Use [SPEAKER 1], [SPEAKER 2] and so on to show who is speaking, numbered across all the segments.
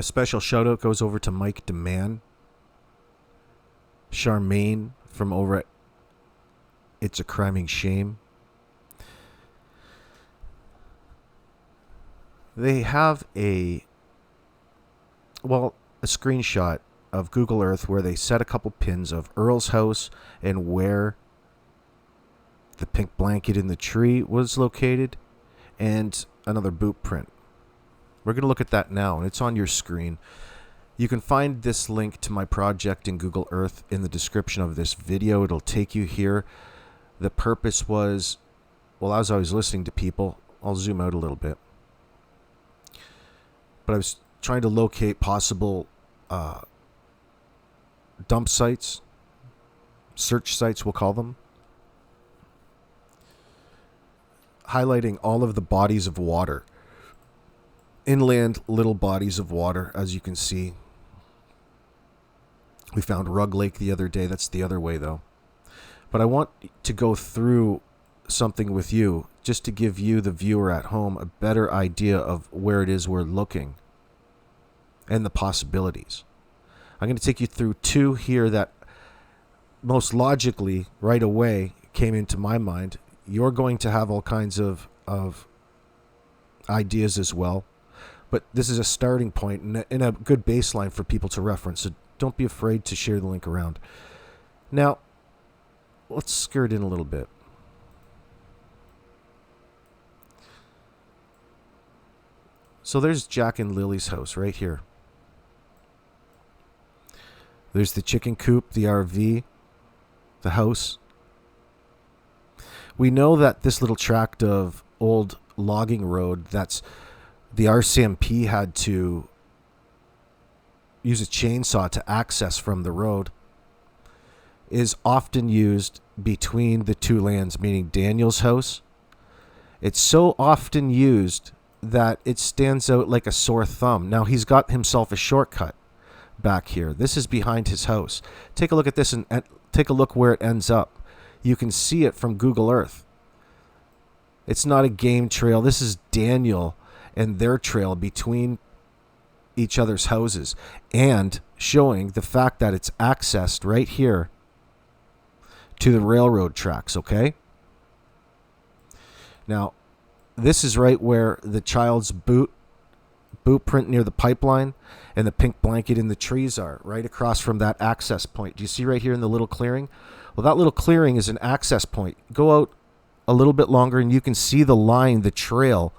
[SPEAKER 1] A special shout out goes over to Mike DeMann, Charmaine from over at It's a Crimming Shame. They have a screenshot of Google Earth where they set a couple pins of Earl's house and where the pink blanket in the tree was located, and another boot print. We're going to look at that now, and it's on your screen. You can find this link to my project in Google Earth in the description of this video. It'll take you here. The purpose was, well, as I was listening to people, I'll zoom out a little bit, but I was trying to locate possible dump sites, search sites we'll call them, highlighting all of the bodies of water. Inland little bodies of water, as you can see. We found Rug Lake the other day. That's the other way, though. But I want to go through something with you just to give you, the viewer at home, a better idea of where it is we're looking and the possibilities. I'm going to take you through two here that most logically, right away, came into my mind. You're going to have all kinds of ideas as well. But this is a starting point and a good baseline for people to reference. So don't be afraid to share the link around. Now, let's skirt in a little bit. So there's Jack and Lily's house right here. There's the chicken coop, the RV, the house. We know that this little tract of old logging road that's the RCMP had to use a chainsaw to access from the road is often used between the two lands, meaning Daniel's house. It's so often used that it stands out like a sore thumb. Now, he's got himself a shortcut back here. This is behind his house. Take a look at this and take a look where it ends up. You can see it from Google Earth. It's not a game trail. This is Daniel and their trail between each other's houses, and showing the fact that it's accessed right here to the railroad tracks, okay? Now, this is right where the child's boot print near the pipeline and the pink blanket in the trees are, right across from that access point. Do you see right here in the little clearing? Well, that little clearing is an access point. Go out a little bit longer and you can see the line, the trail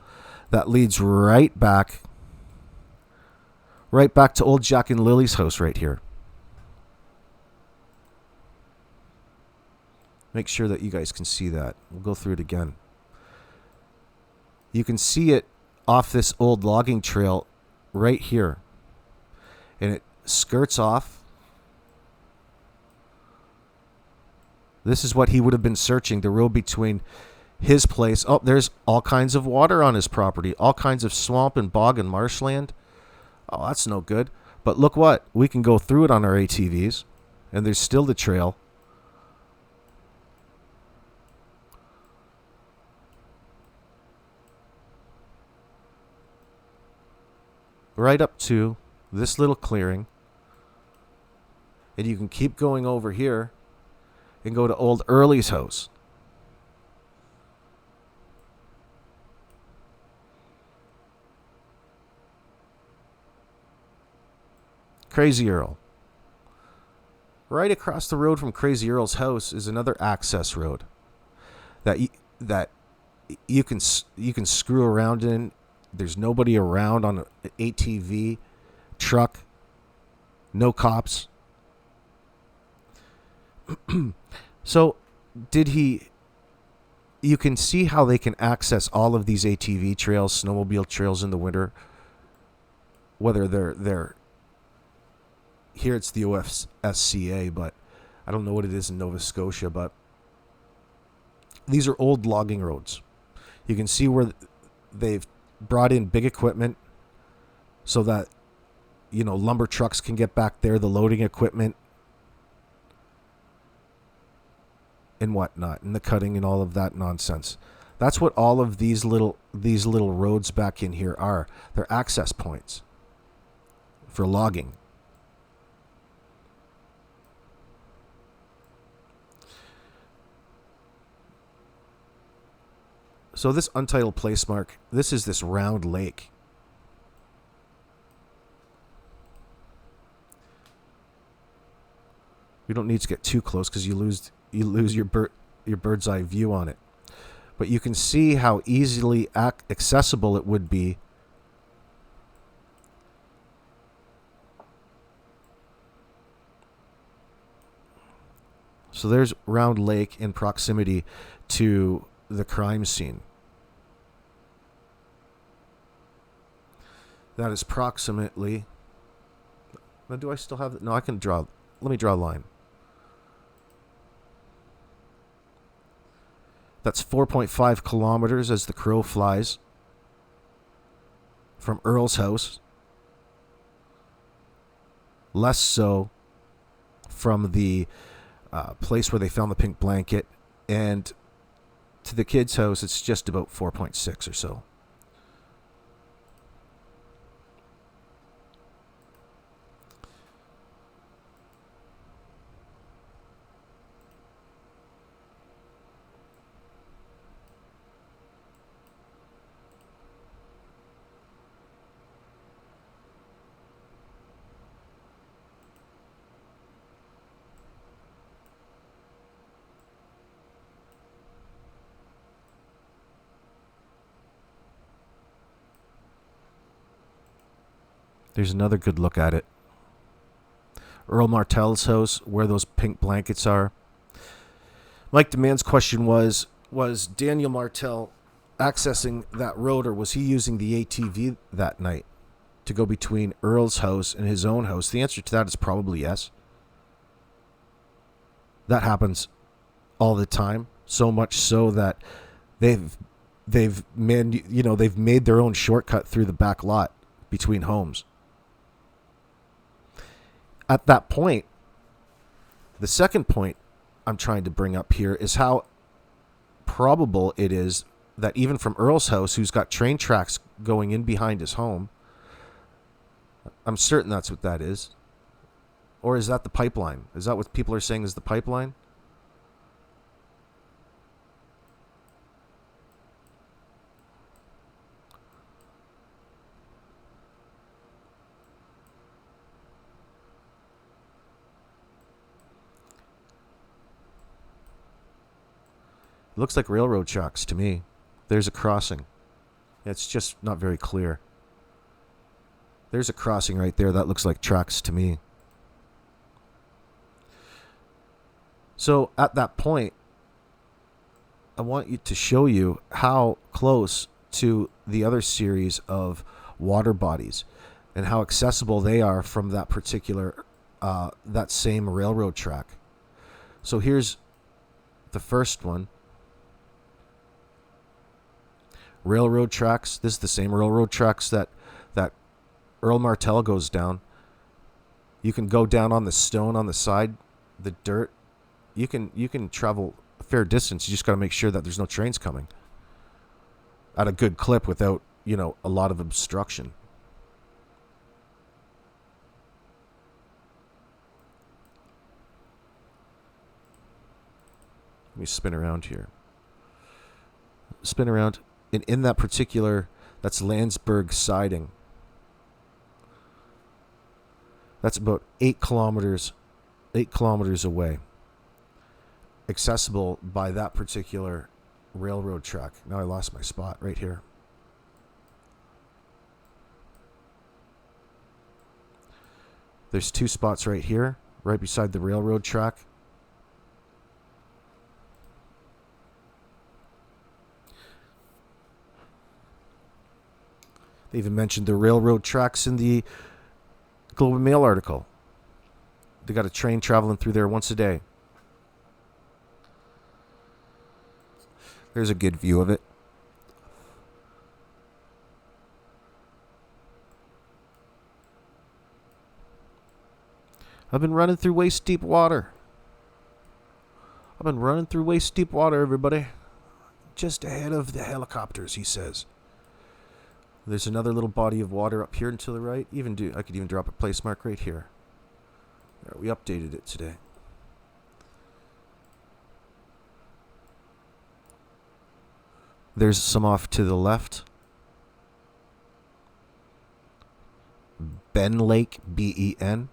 [SPEAKER 1] that leads right back to old Jack and Lily's house right here. Make sure that you guys can see that. We'll go through it again. You can see it off this old logging trail right here. And it skirts off. This is what he would have been searching, the road between his place. Oh, there's all kinds of water on his property, all kinds of swamp and bog and marshland. Oh, that's no good. But look what, we can go through it on our ATVs, and there's still the trail. Right up to this little clearing. And you can keep going over here and go to old Early's house. Crazy Earl. Right across the road from Crazy Earl's house is another access road that you can screw around in. There's nobody around on an ATV, truck, no cops. So you can see how they can access all of these ATV trails, snowmobile trails in the winter, whether they're here it's the OFSCA, but I don't know what it is in Nova Scotia, but these are old logging roads. You can see where they've brought in big equipment so that, lumber trucks can get back there, the loading equipment and whatnot, and the cutting and all of that nonsense. That's what all of these little roads back in here are. They're access points. for logging. So this untitled place mark, this is this round lake. We don't need to get too close because you lose your bird's eye view on it. But you can see how easily accessible it would be So there's Round Lake in proximity to the crime scene. That is proximately... Now, do I still have... No, I can draw... Let me draw a line. That's 4.5 kilometers as the crow flies from Earl's house. Less so from the place where they found the pink blanket. And to the kid's house, it's just about 4.6 or so. There's another good look at it. Earl Martell's house, where those pink blankets are. Mike Demand's question was Daniel Martell accessing that road, or was he using the ATV that night to go between Earl's house and his own house? The answer to that is probably yes. That happens all the time, so much so that they've made their own shortcut through the back lot between homes. At that point, the second point I'm trying to bring up here is how probable it is that even from Earl's house, who's got train tracks going in behind his home, I'm certain that's what that is. Or is that the pipeline? Is that what people are saying is the pipeline? Looks like railroad tracks to me. There's a crossing. It's just not very clear. There's a crossing right there. That looks like tracks to me. So at that point, I want you to show you how close to the other series of water bodies and how accessible they are from that particular, that same railroad track. So here's the first one. Railroad tracks. This is the same railroad tracks that Earl Martell goes down. You can go down on the stone on the side, the dirt. You can travel a fair distance. You just got to make sure that there's no trains coming at a good clip without, a lot of obstruction. Let me spin around here. Spin around. And in that particular, that's Landsberg siding. That's about 8 kilometers away. Accessible by that particular railroad track. Now I lost my spot right here. There's 2 spots right here, right beside the railroad track. They even mentioned the railroad tracks in the Globe and Mail article. They got a train traveling through there once a day. There's a good view of it. I've been running through waist deep water. Everybody. Just ahead of the helicopters, he says. There's another little body of water up here and to the right. I could even drop a place mark right here. There, we updated it today. There's some off to the left. Ben Lake, Ben.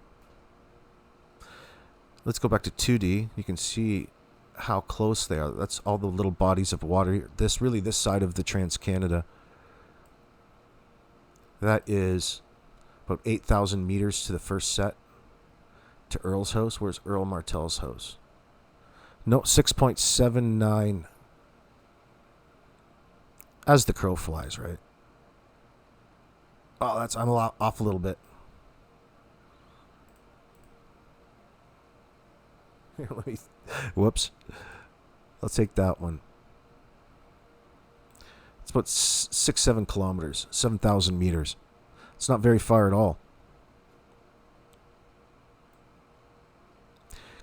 [SPEAKER 1] Let's go back to 2D. You can see how close they are. That's all the little bodies of water. This side of the Trans-Canada. That is about 8,000 meters to the first set to Earl's house. Where's Earl Martell's house? No, 6.79 as the crow flies, right? Oh, I'm off a little bit. Here, whoops. I'll take that one. It's about 7 kilometers, 7,000 meters. It's not very far at all.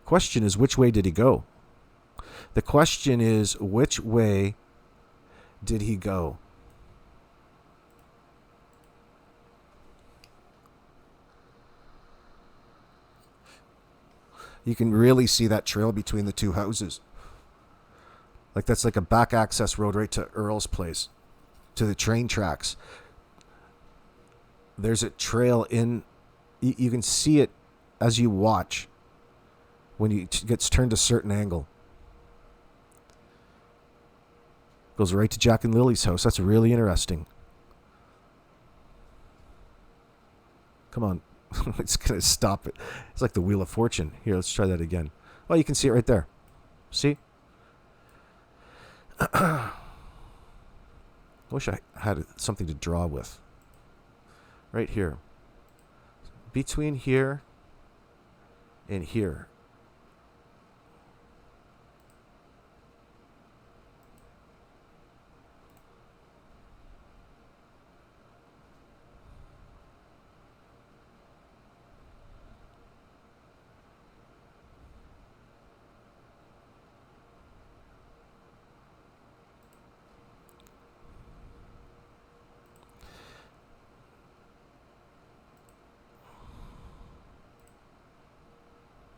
[SPEAKER 1] Question is, which way did he go? The question is, which way did he go? You can really see that trail between the two houses. Like, that's like a back access road right to Earl's place, to the train tracks. There's a trail in. You can see it as you watch when it gets turned a certain angle. Goes right to Jack and Lily's house. That's really interesting. Come on. It's going to stop it. It's like the Wheel of Fortune. Here, let's try that again. Well, you can see it right there. See? I wish I had something to draw with. Right here. Between here and here.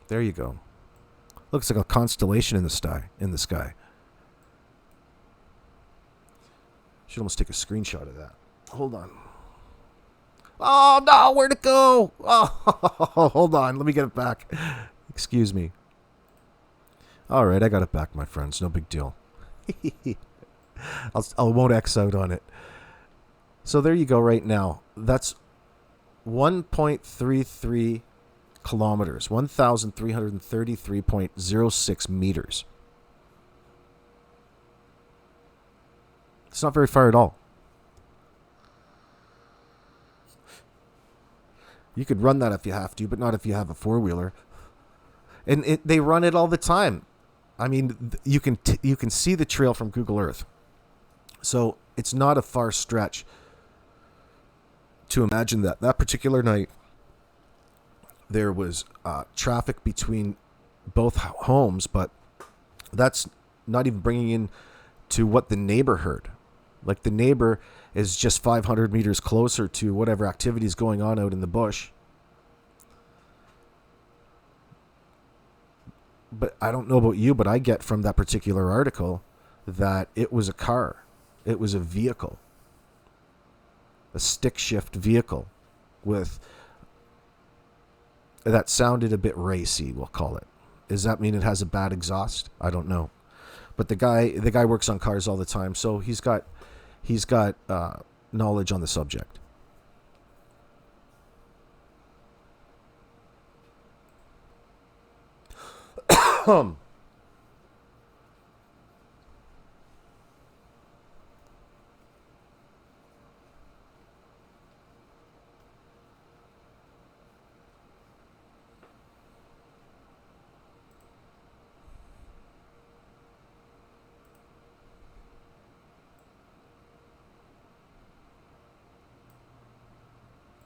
[SPEAKER 1] There you go. Looks like a constellation in the sky. Should almost take a screenshot of that. Hold on. Oh no, where'd it go? Oh, hold on. Let me get it back. Excuse me. All right, I got it back, my friends. No big deal. I won't X out on it. So there you go right now. That's 1.33 kilometers, 1,333.06 meters. It's not very far at all. You could run that if you have to, but not if you have a four-wheeler. And they run it all the time. I mean, you can see the trail from Google Earth. So it's not a far stretch to imagine that particular night there was traffic between both homes, but that's not even bringing in to what the neighbor heard. Like, the neighbor is just 500 meters closer to whatever activity is going on out in the bush. But I don't know about you, but I get from that particular article that it was a car. It was a vehicle. A stick shift vehicle with... that sounded a bit racy, we'll call it. Does that mean it has a bad exhaust? I don't know. But the guy works on cars all the time, so he's got knowledge on the subject.